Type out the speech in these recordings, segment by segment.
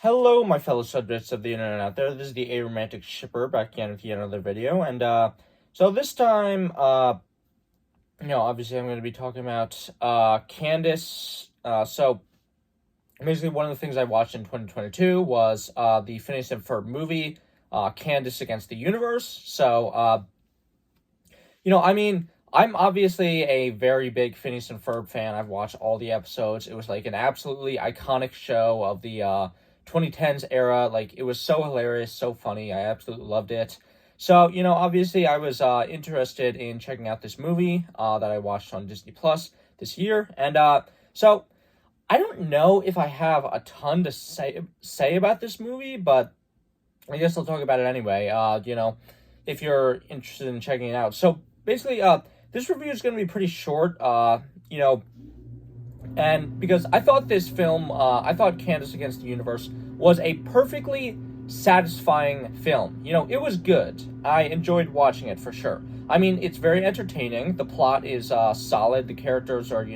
Hello, my fellow subjects of the internet out there. This is the Aromantic Shipper back again with yet another video, and so this time, obviously I'm going to be talking about Candace. So basically, one of the things I watched in 2022 was the Phineas and Ferb movie, Candace Against the Universe. So I'm obviously a very big Phineas and Ferb fan. I've watched all the episodes. It was like an absolutely iconic show of the 2010s era. Like, it was so hilarious, so funny. I absolutely loved it. So, obviously I was interested in checking out this movie that I watched on Disney Plus this year. And so I don't know if I have a ton to say about this movie, but I guess I'll talk about it anyway, if you're interested in checking it out. So basically, this review is going to be pretty short, and because I thought this film, I thought Candace Against the Universe was a perfectly satisfying film. It was good. I enjoyed watching it for sure. I mean, it's very entertaining. The plot is solid. The characters are,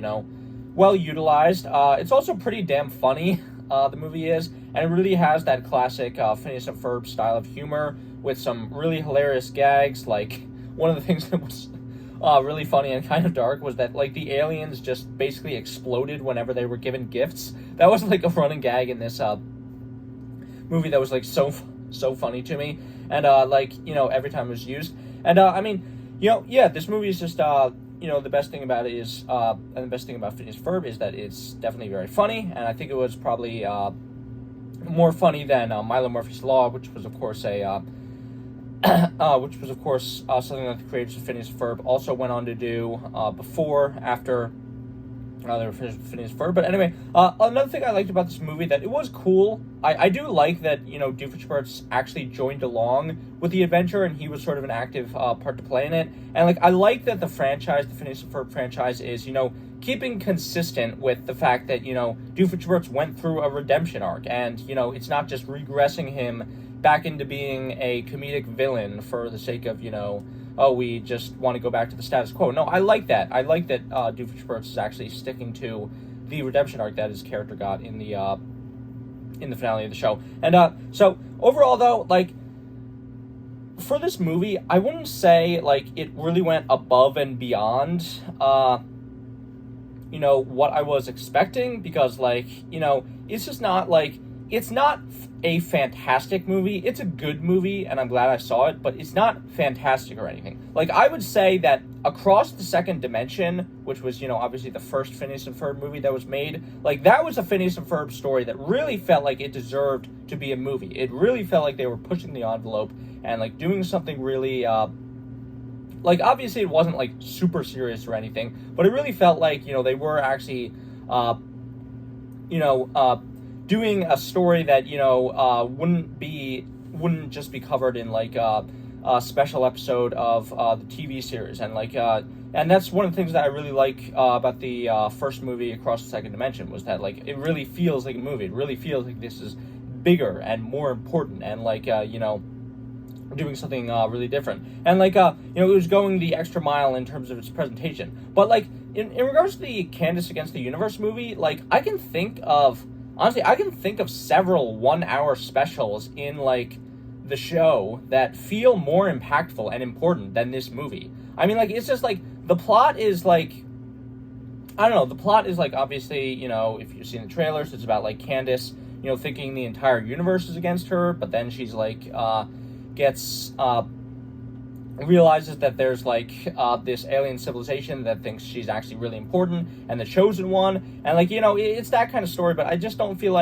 well utilized. It's also pretty damn funny, the movie is. And it really has that classic Phineas and Ferb style of humor with some really hilarious gags. Like, one of the things that was really funny and kind of dark was that, like, the aliens just basically exploded whenever they were given gifts. That was like a running gag in this movie that was like so funny to me, and every time it was used. And this movie is just the best thing about it is and the best thing about Phineas and Ferb is that it's definitely very funny, and I think it was probably more funny than Milo Murphy's Law, which was of course something that the creators of Phineas and Ferb also went on to do after they were finished with Phineas and Ferb. But anyway, another thing I liked about this movie, that it was cool. I do like that, Doofenshmirtz actually joined along with the adventure, and he was sort of an active part to play in it. And, I like that the Phineas and Ferb franchise is, keeping consistent with the fact that, Doofenshmirtz went through a redemption arc, and, it's not just regressing him back into being a comedic villain for the sake of, we just want to go back to the status quo. No, I like that. I like that Doofenshmirtz is actually sticking to the redemption arc that his character got in the finale of the show. And so overall, though, for this movie, I wouldn't say it really went above and beyond what I was expecting, because it's just not it's not a fantastic movie. It's a good movie, and I'm glad I saw it, but it's not fantastic or anything. I would say that Across the Second Dimension, which was, obviously the first Phineas and Ferb movie that was made, that was a Phineas and Ferb story that really felt like it deserved to be a movie. It really felt like they were pushing the envelope and, doing something really, obviously it wasn't, super serious or anything, but it really felt like, they were actually, doing a story that wouldn't just be covered in a special episode of the TV series, and and that's one of the things that I really like about the first movie, Across the Second Dimension, was that it really feels like a movie. It really feels like this is bigger and more important, and doing something really different, and it was going the extra mile in terms of its presentation. But in regards to the Candace Against the Universe movie, I can think of several 1-hour specials in, the show that feel more impactful and important than this movie. I mean, it's just, the plot is, I don't know, the plot is, obviously, if you've seen the trailers, it's about, Candace, thinking the entire universe is against her, but then she's, realizes that there's this alien civilization that thinks she's actually really important and the chosen one, and it's that kind of story. But I just don't feel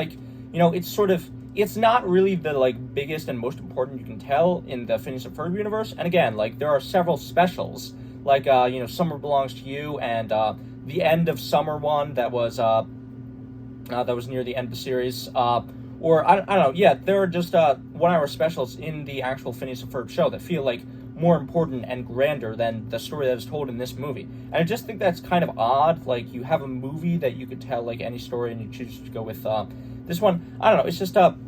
it's not really the biggest and most important you can tell in the Phineas and Ferb universe. And again, there are several specials, Summer Belongs to You, and the End of Summer one that was near the end of the series, or I don't know, yeah, there are just 1-hour specials in the actual Phineas and Ferb show that feel more important and grander than the story that is told in this movie. And I just think that's kind of odd. You have a movie that you could tell any story, and you choose to go with this one. I don't know, it's just I'm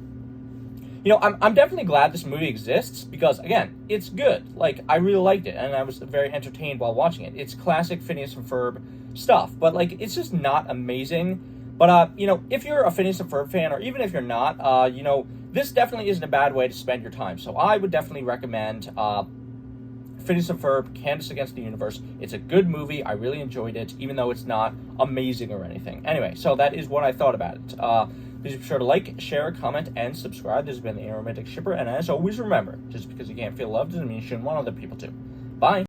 definitely glad this movie exists, because again, it's good. I really liked it, and I was very entertained while watching it. It's classic Phineas and Ferb stuff, but it's just not amazing. But, if you're a Phineas and Ferb fan, or even if you're not, this definitely isn't a bad way to spend your time. So I would definitely recommend Phineas and Ferb, Candace Against the Universe. It's a good movie. I really enjoyed it, even though it's not amazing or anything. Anyway, so that is what I thought about it. Please be sure to like, share, comment, and subscribe. This has been the Aromantic Shipper, and as always, remember, just because you can't feel love doesn't mean you shouldn't want other people to. Bye!